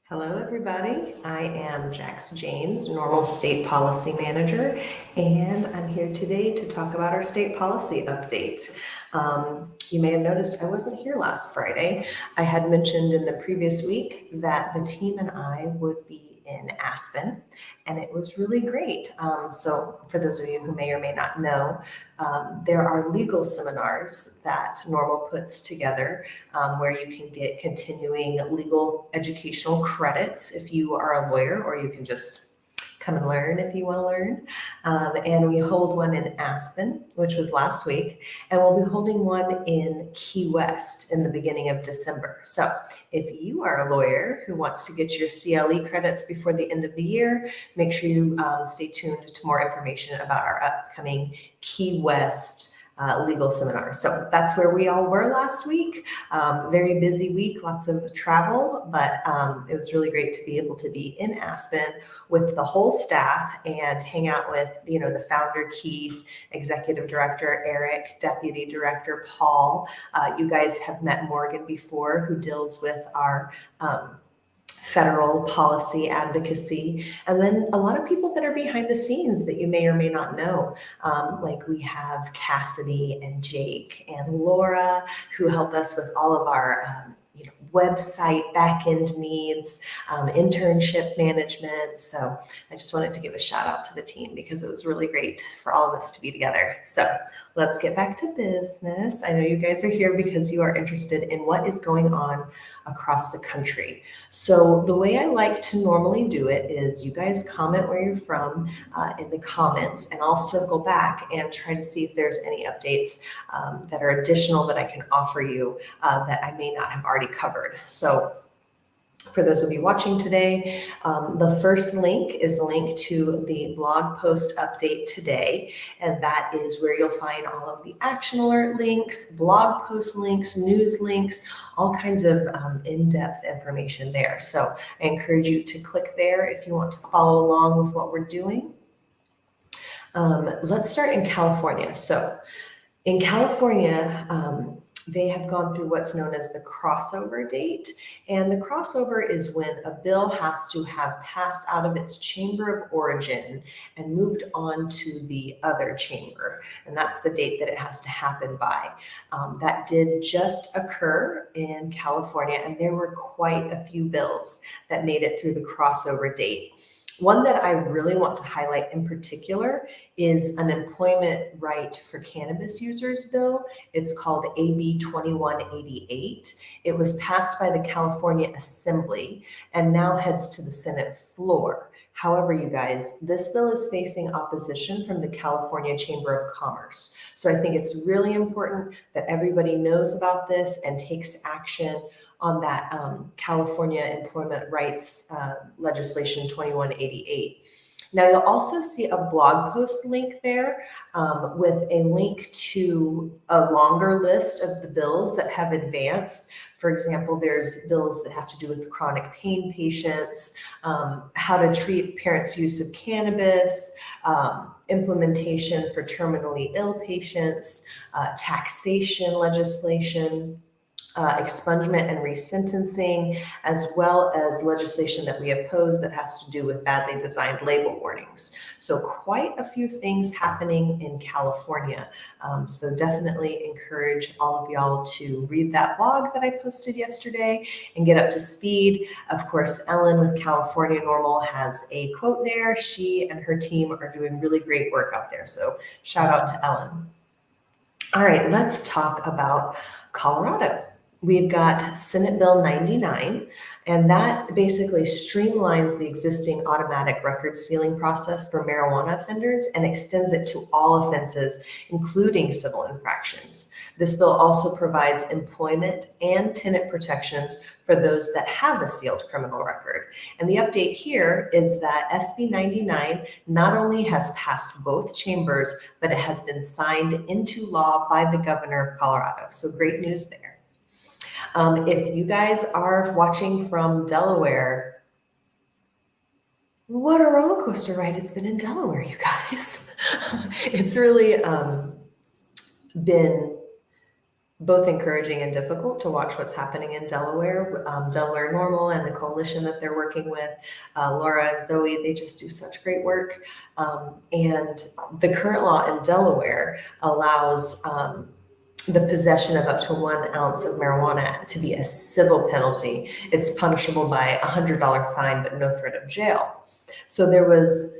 Hello, everybody. I am Jax James, NORML State Policy Manager, and I'm here today to talk about our state policy update. You may have noticed I wasn't here last Friday. I had mentioned in the previous week that the team and I would be in Aspen, and it was really great. So for those of you who may or may not know, there are legal seminars that NORML puts together where you can get continuing legal educational credits if you are a lawyer, or you can just come and learn if you want to learn. And we hold one in Aspen, which was last week, and we'll be holding one in Key West in the beginning of December. So if you are a lawyer who wants to get your CLE credits before the end of the year, make sure you stay tuned to more information about our upcoming Key West legal seminar. So that's where we all were last week. Very busy week, lots of travel, but it was really great to be able to be in Aspen with the whole staff and hang out with, the founder, Keith, executive director, Eric, deputy director, Paul. You guys have met Morgan before, who deals with our federal policy advocacy, and then a lot of people that are behind the scenes that you may or may not know. Like we have Cassidy and Jake and Laura, who help us with all of our website back-end needs, internship management. So I just wanted to give a shout out to the team because it was really great for all of us to be together. So let's get back to business. I know you guys are here because you are interested in what is going on across the country. So the way I like to normally do it is you guys comment where you're from in the comments, and I'll circle back and try to see if there's any updates that are additional that I can offer you that I may not have already covered. So for those of you watching today, the first link is a link to the blog post update today, and that is where you'll find all of the action alert links, blog post links, news links, all kinds of in-depth information there. So I encourage you to click there if you want to follow along with what we're doing. Let's start in California. So in California, they have gone through what's known as the crossover date. And the crossover is when a bill has to have passed out of its chamber of origin and moved on to the other chamber. And that's the date that it has to happen by. That did just occur in California, and there were quite a few bills that made it through the crossover date. One that I really want to highlight in particular is an employment right for cannabis users bill. It's called AB 2188. It was passed by the California Assembly and now heads to the Senate floor. However, you guys, this bill is facing opposition from the California Chamber of Commerce. So I think it's really important that everybody knows about this and takes action on that California Employment Rights Legislation 2188. Now, you'll also see a blog post link there with a link to a longer list of the bills that have advanced. For example, there's bills that have to do with chronic pain patients, how to treat parents' use of cannabis, implementation for terminally ill patients, taxation legislation, expungement and resentencing, as well as legislation that we oppose that has to do with badly designed label warnings. So quite a few things happening in California. So definitely encourage all of y'all to read that blog that I posted yesterday and get up to speed. Of course, Ellen with California NORML has a quote there. She and her team are doing really great work out there. So shout out to Ellen. All right, let's talk about Colorado. We've got Senate Bill 99, and that basically streamlines the existing automatic record sealing process for marijuana offenders and extends it to all offenses, including civil infractions. This bill also provides employment and tenant protections for those that have a sealed criminal record. And the update here is that SB 99 not only has passed both chambers, but it has been signed into law by the governor of Colorado. So great news there. If you guys are watching from Delaware, what a roller coaster ride it's been in Delaware, you guys. It's really been both encouraging and difficult to watch what's happening in Delaware. Delaware NORML and the coalition that they're working with, Laura and Zoe, they just do such great work. And the current law in Delaware allows the possession of up to 1 ounce of marijuana to be a civil penalty. It's punishable by a $100 fine, but no threat of jail. So there was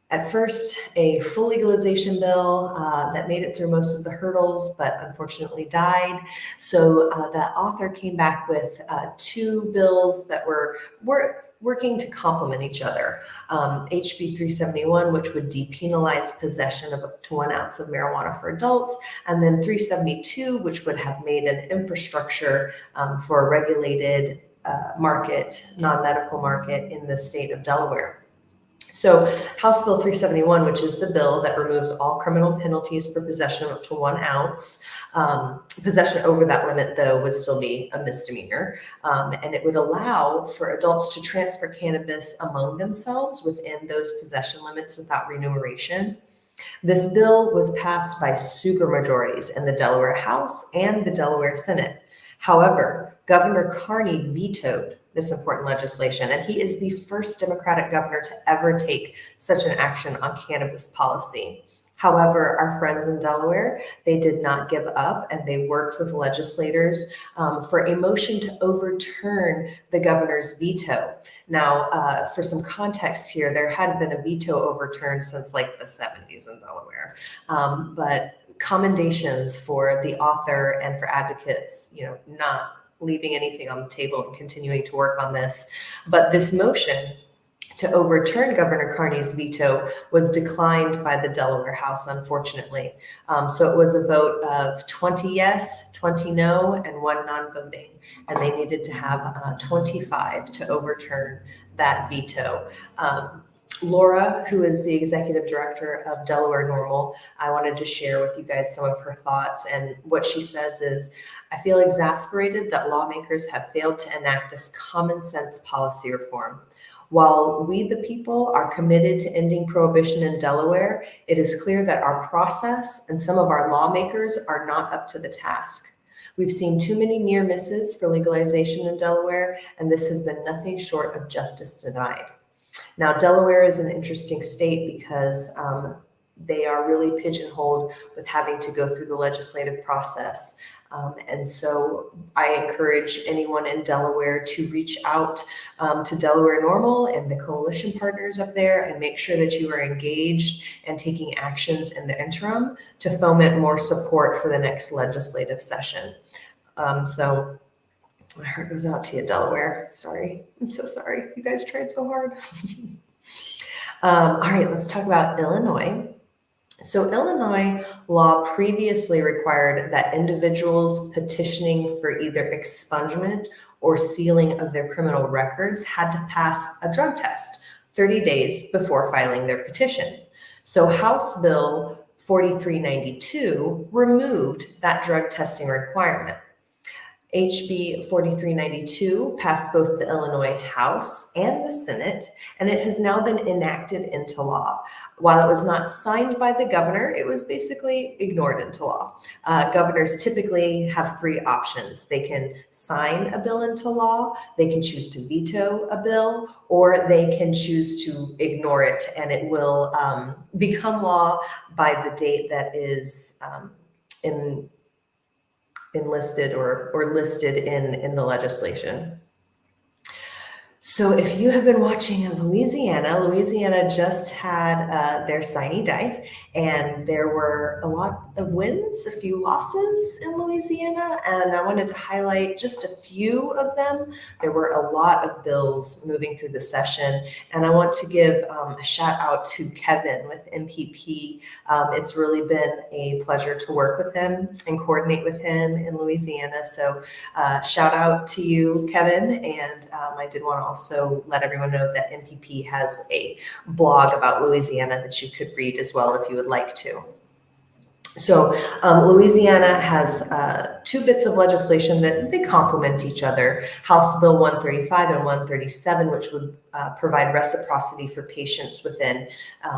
at first a full legalization bill that made it through most of the hurdles, but unfortunately died. So the author came back with 2 bills that were working to complement each other. HB 371, which would depenalize possession of up to 1 ounce of marijuana for adults, and then 372, which would have made an infrastructure for a regulated market, non-medical market in the state of Delaware. So House Bill 371, which is the bill that removes all criminal penalties for possession of up to 1 ounce. Possession over that limit, though, would still be a misdemeanor. And it would allow for adults to transfer cannabis among themselves within those possession limits without remuneration. This bill was passed by supermajorities in the Delaware House and the Delaware Senate. However, Governor Carney vetoed this important legislation, and he is the first Democratic governor to ever take such an action on cannabis policy. However, our friends in Delaware, they did not give up, and they worked with legislators for a motion to overturn the governor's veto. Now, for some context here, there hadn't been a veto overturned since like the 70s in Delaware, but commendations for the author and for advocates, not leaving anything on the table and continuing to work on this. But this motion to overturn Governor Carney's veto was declined by the Delaware House, unfortunately. So it was a vote of 20 yes, 20 no, and 1 non-voting. And they needed to have 25 to overturn that veto. Laura, who is the executive director of Delaware NORML, I wanted to share with you guys some of her thoughts. And what she says is, I feel exasperated that lawmakers have failed to enact this common sense policy reform. While we, the people, are committed to ending prohibition in Delaware, it is clear that our process and some of our lawmakers are not up to the task. We've seen too many near misses for legalization in Delaware, and this has been nothing short of justice denied. Now, Delaware is an interesting state because they are really pigeonholed with having to go through the legislative process. And so I encourage anyone in Delaware to reach out to Delaware NORML and the coalition partners up there and make sure that you are engaged and taking actions in the interim to foment more support for the next legislative session. So my heart goes out to you, Delaware. Sorry. I'm so sorry. You guys tried so hard. All right, let's talk about Illinois. So Illinois law previously required that individuals petitioning for either expungement or sealing of their criminal records had to pass a drug test 30 days before filing their petition. So House Bill 4392 removed that drug testing requirement. HB 4392 passed both the Illinois House and the Senate, and it has now been enacted into law. While it was not signed by the governor, it was basically ignored into law. Governors typically have 3 options. They can sign a bill into law, they can choose to veto a bill, or they can choose to ignore it, and it will become law by the date that is enlisted or listed in the legislation. So if you have been watching in Louisiana just had their sine die, and there were a lot of wins, a few losses in Louisiana, and I wanted to highlight just a few of them. There were a lot of bills moving through the session, and I want to give a shout out to Kevin with MPP. It's really been a pleasure to work with him and coordinate with him in Louisiana. So shout out to you, Kevin, and I did want to also let everyone know that MPP has a blog about Louisiana that you could read as well if you would like to. So Louisiana has 2 bits of legislation that they complement each other. House Bill 135 and 137, which would provide reciprocity for patients within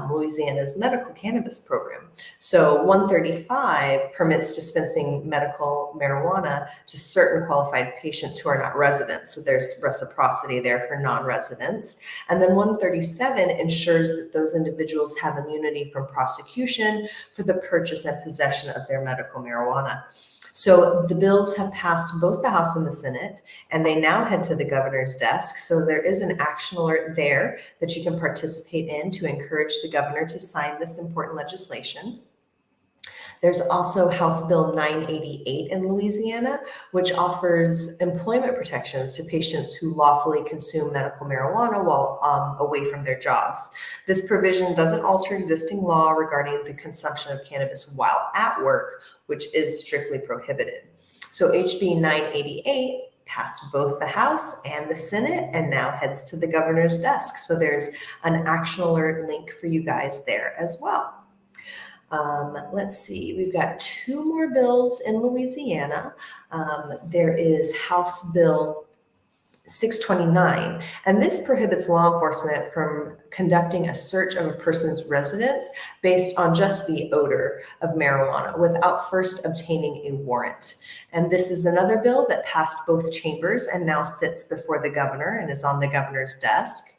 Louisiana's medical cannabis program. So 135 permits dispensing medical marijuana to certain qualified patients who are not residents. So there's reciprocity there for non-residents. And then 137 ensures that those individuals have immunity from prosecution for the purchase and possession of their medical marijuana. So the bills have passed both the House and the Senate, and they now head to the governor's desk. So there is an action alert there that you can participate in to encourage the governor to sign this important legislation. There's also House Bill 988 in Louisiana, which offers employment protections to patients who lawfully consume medical marijuana while away from their jobs. This provision doesn't alter existing law regarding the consumption of cannabis while at work, which is strictly prohibited. So HB 988 passed both the House and the Senate and now heads to the governor's desk. So there's an action alert link for you guys there as well. Let's see, we've got two more bills in Louisiana. There is House Bill 629, and this prohibits law enforcement from conducting a search of a person's residence based on just the odor of marijuana without first obtaining a warrant. And this is another bill that passed both chambers and now sits before the governor and is on the governor's desk.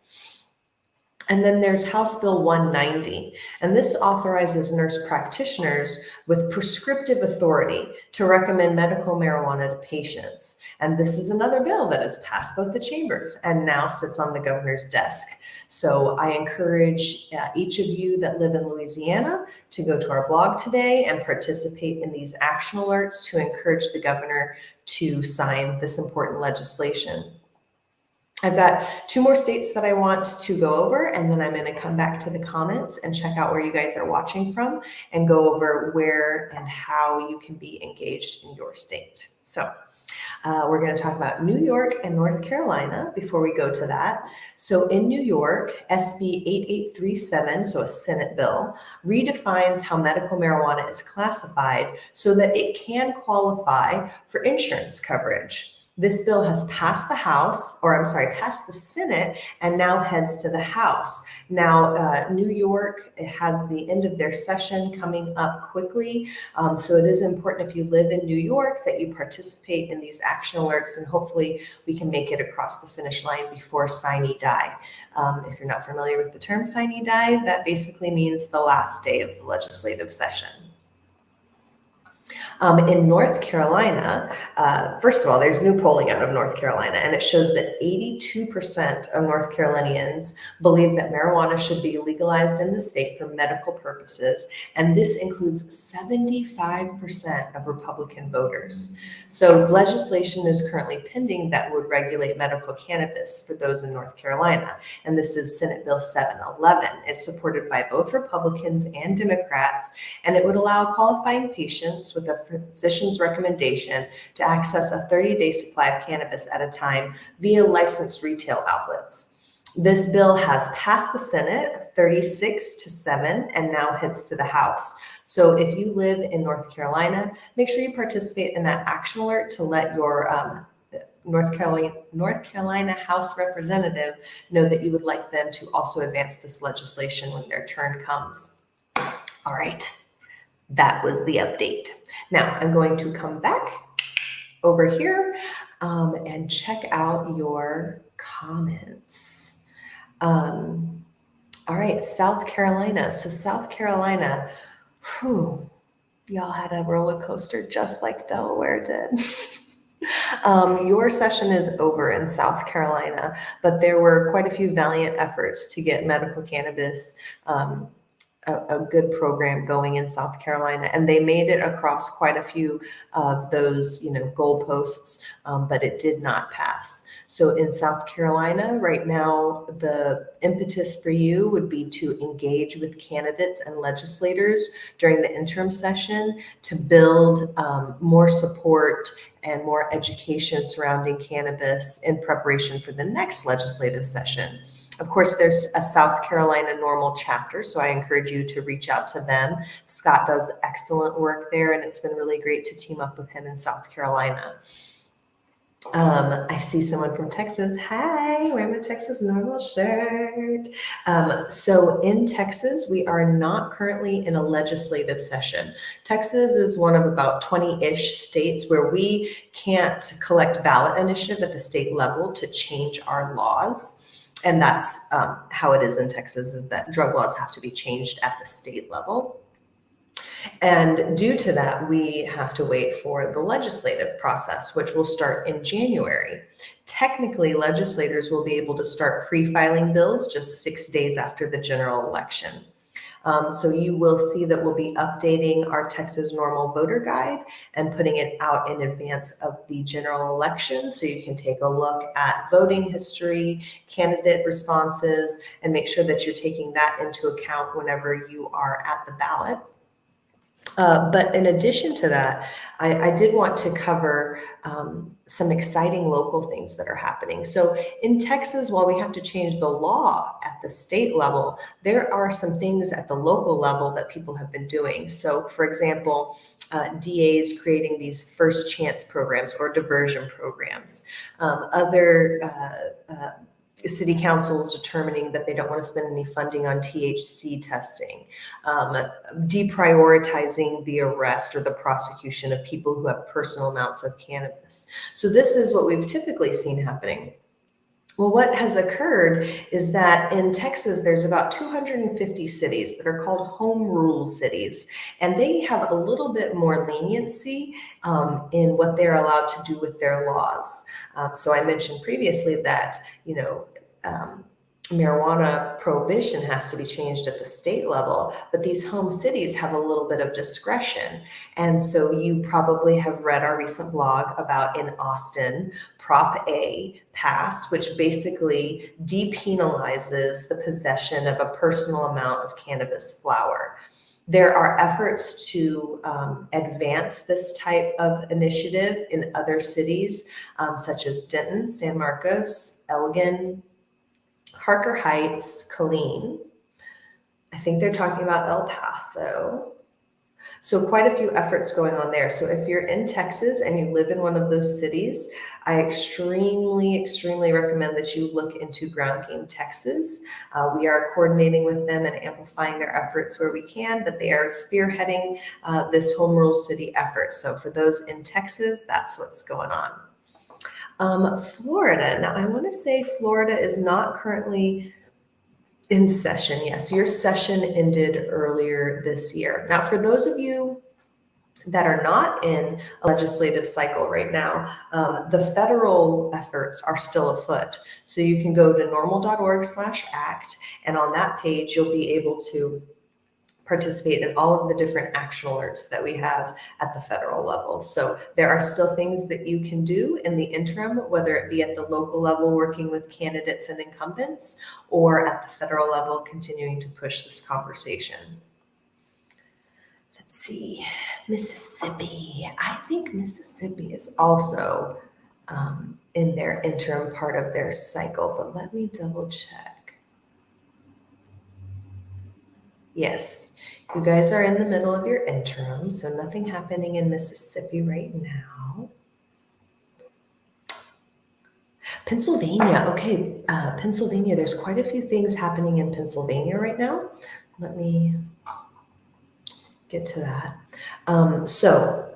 And then there's House Bill 190, and this authorizes nurse practitioners with prescriptive authority to recommend medical marijuana to patients. And this is another bill that has passed both the chambers and now sits on the governor's desk. So I encourage each of you that live in Louisiana to go to our blog today and participate in these action alerts to encourage the governor to sign this important legislation. I've got two more states that I want to go over, and then I'm going to come back to the comments and check out where you guys are watching from and go over where and how you can be engaged in your state. So we're going to talk about New York and North Carolina before we go to that. So in New York, SB 8837, so a Senate bill, redefines how medical marijuana is classified so that it can qualify for insurance coverage. This bill has passed the passed the Senate and now heads to the House. Now, New York has the end of their session coming up quickly. So it is important if you live in New York that you participate in these action alerts, and hopefully we can make it across the finish line before sine die. If you're not familiar with the term sine die, that basically means the last day of the legislative session. In North Carolina, first of all, there's new polling out of North Carolina, and it shows that 82% of North Carolinians believe that marijuana should be legalized in the state for medical purposes, and this includes 75% of Republican voters. So legislation is currently pending that would regulate medical cannabis for those in North Carolina, and this is Senate Bill 711. It's supported by both Republicans and Democrats, and it would allow qualifying patients with a physician's recommendation to access a 30-day supply of cannabis at a time via licensed retail outlets. This bill has passed the Senate 36-7 and now heads to the House. So if you live in North Carolina, make sure you participate in that action alert to let your North Carolina House representative know that you would like them to also advance this legislation when their turn comes. All right, that was the update. Now I'm going to come back over here and check out your comments. All right, South Carolina. So South Carolina, y'all had a roller coaster just like Delaware did. Your session is over in South Carolina, but there were quite a few valiant efforts to get medical cannabis a good program going in South Carolina, and they made it across quite a few of those, goalposts, but it did not pass. So in South Carolina right now, the impetus for you would be to engage with candidates and legislators during the interim session to build more support and more education surrounding cannabis in preparation for the next legislative session. Of course, there's a South Carolina NORML chapter, so I encourage you to reach out to them. Scott does excellent work there, and it's been really great to team up with him in South Carolina. I see someone from Texas. Hi, wearing my Texas NORML shirt. So in Texas, we are not currently in a legislative session. Texas is one of about 20-ish states where we can't collect ballot initiative at the state level to change our laws. And that's how it is in Texas, is that drug laws have to be changed at the state level. And due to that, we have to wait for the legislative process, which will start in January. Technically, legislators will be able to start pre-filing bills just 6 days after the general election. So you will see that we'll be updating our Texas NORML voter guide and putting it out in advance of the general election. So you can take a look at voting history, candidate responses, and make sure that you're taking that into account whenever you are at the ballot. But in addition to that, I did want to cover some exciting local things that are happening. So in Texas, while we have to change the law at the state level, there are some things at the local level that people have been doing. So for example, DAs creating these first chance programs or diversion programs. Other city councils determining that they don't want to spend any funding on THC testing, deprioritizing the arrest or the prosecution of people who have personal amounts of cannabis. So this is what we've typically seen happening. Well, what has occurred is that in Texas, there's about 250 cities that are called home rule cities, and they have a little bit more leniency in what they're allowed to do with their laws. So I mentioned previously that, marijuana prohibition has to be changed at the state level, but these home cities have a little bit of discretion. And so you probably have read our recent blog about in Austin, Prop A passed, which basically depenalizes the possession of a personal amount of cannabis flower. There are efforts to advance this type of initiative in other cities, such as Denton, San Marcos, Elgin, Harker Heights, Killeen. I think they're talking about El Paso. So quite a few efforts going on there. So if you're in Texas and you live in one of those cities, I extremely recommend that you look into Ground Game Texas. We are coordinating with them and amplifying their efforts where we can, but they are spearheading this home rule city effort. So for those in Texas, that's what's going on. Florida. Now, I want to say Florida is not currently in session. Yes, your session ended earlier this year. Now, for those of you that are not in a legislative cycle right now, the federal efforts are still afoot. So you can go to norml.org/act, and on that page, you'll be able to participate in all of the different action alerts that we have at the federal level. So there are still things that you can do in the interim, whether it be at the local level working with candidates and incumbents, or at the federal level continuing to push this conversation. Let's see, Mississippi. I think Mississippi is also in their interim part of their cycle, but let me double check. Yes, you guys are in the middle of your interim, so nothing happening in Mississippi right now. Pennsylvania, okay, Pennsylvania, there's quite a few things happening in Pennsylvania right now. Let me get to that. So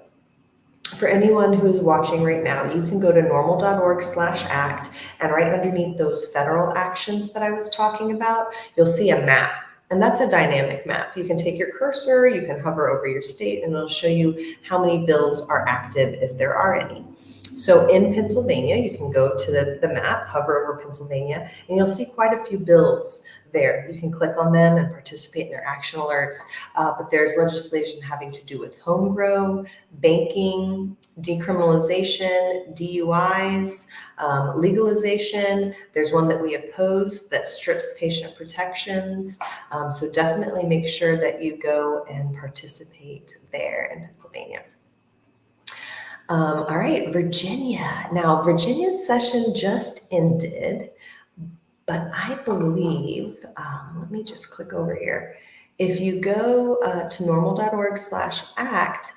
for anyone who's watching right now, you can go to norml.org/act, and right underneath those federal actions that I was talking about, you'll see a map. And that's a dynamic map. You can take your cursor, you can hover over your state, and it'll show you how many bills are active if there are any. So in Pennsylvania, you can go to the map, hover over Pennsylvania, and you'll see quite a few bills there. You can click on them and participate in their action alerts, but there's legislation having to do with home grow, banking, decriminalization, DUIs, legalization. There's one that we oppose that strips patient protections. So definitely make sure that you go and participate there in Pennsylvania. All right, Virginia. Now, Virginia's session just ended, but I believe, let me just click over here. If you go to norml.org/act,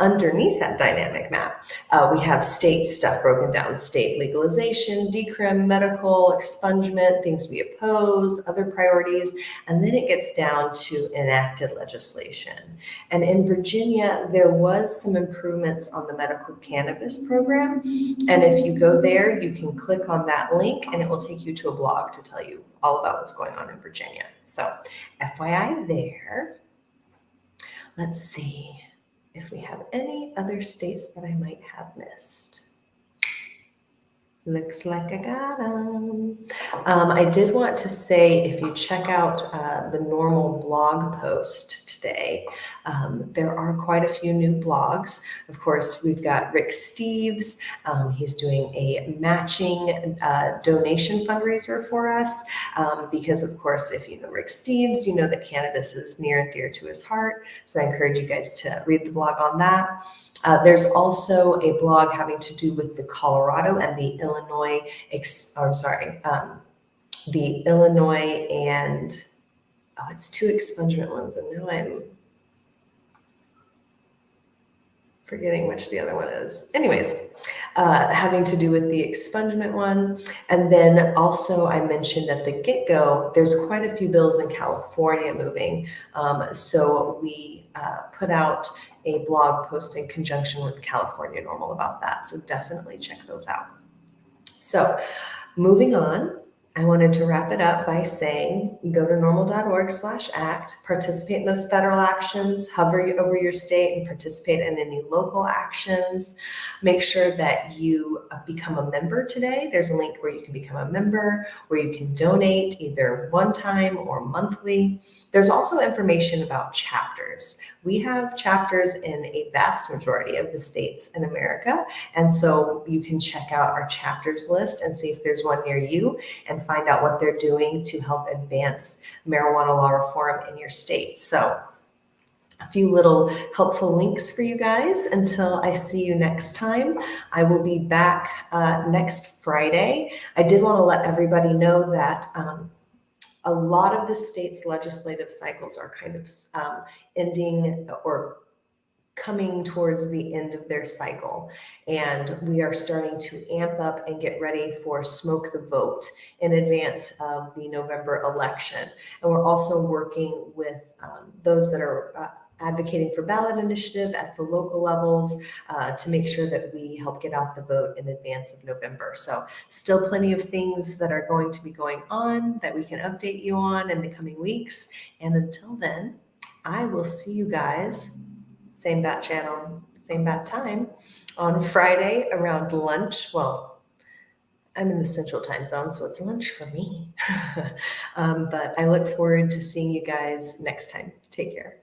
Underneath that dynamic map, we have state stuff broken down: state legalization, decrim, medical, expungement, things we oppose, other priorities, and then it gets down to enacted legislation. And in Virginia, there was some improvements on the medical cannabis program. And if you go there, you can click on that link and it will take you to a blog to tell you all about what's going on in Virginia. So FYI there. Let's see if we have any other states that I might have missed. Looks like I got them. I did want to say, if you check out the NORML blog post today, there are quite a few new blogs. Of course, we've got Rick Steves. He's doing a matching donation fundraiser for us because, of course, if you know Rick Steves, you know that cannabis is near and dear to his heart. So I encourage you guys to read the blog on that. There's also a blog having to do with the Colorado and the Illinois, the Illinois and, it's two expungement ones. And now I'm forgetting which the other one is. Anyways, having to do with the expungement one. And then also I mentioned at the get-go, there's quite a few bills in California moving. So we put out a blog post in conjunction with California NORML about that. So definitely check those out. So moving on, I wanted to wrap it up by saying, go to norml.org/act, participate in those federal actions, hover over your state and participate in any local actions. Make sure that you become a member today. There's a link where you can become a member, where you can donate either one time or monthly. There's also information about chapters. We have chapters in a vast majority of the states in America. And so you can check out our chapters list and see if there's one near you and find out what they're doing to help advance marijuana law reform in your state. So a few little helpful links for you guys. Until I see you next time, I will be back next Friday. I did want to let everybody know that a lot of the state's legislative cycles are kind of ending or coming towards the end of their cycle. And we are starting to amp up and get ready for Smoke the Vote in advance of the November election. And we're also working with those that are advocating for ballot initiative at the local levels to make sure that we help get out the vote in advance of November. So still plenty of things that are going to be going on that we can update you on in the coming weeks. And until then, I will see you guys, same bat channel, same bat time, on Friday around lunch. Well, I'm in the central time zone, so it's lunch for me. But I look forward to seeing you guys next time. Take care.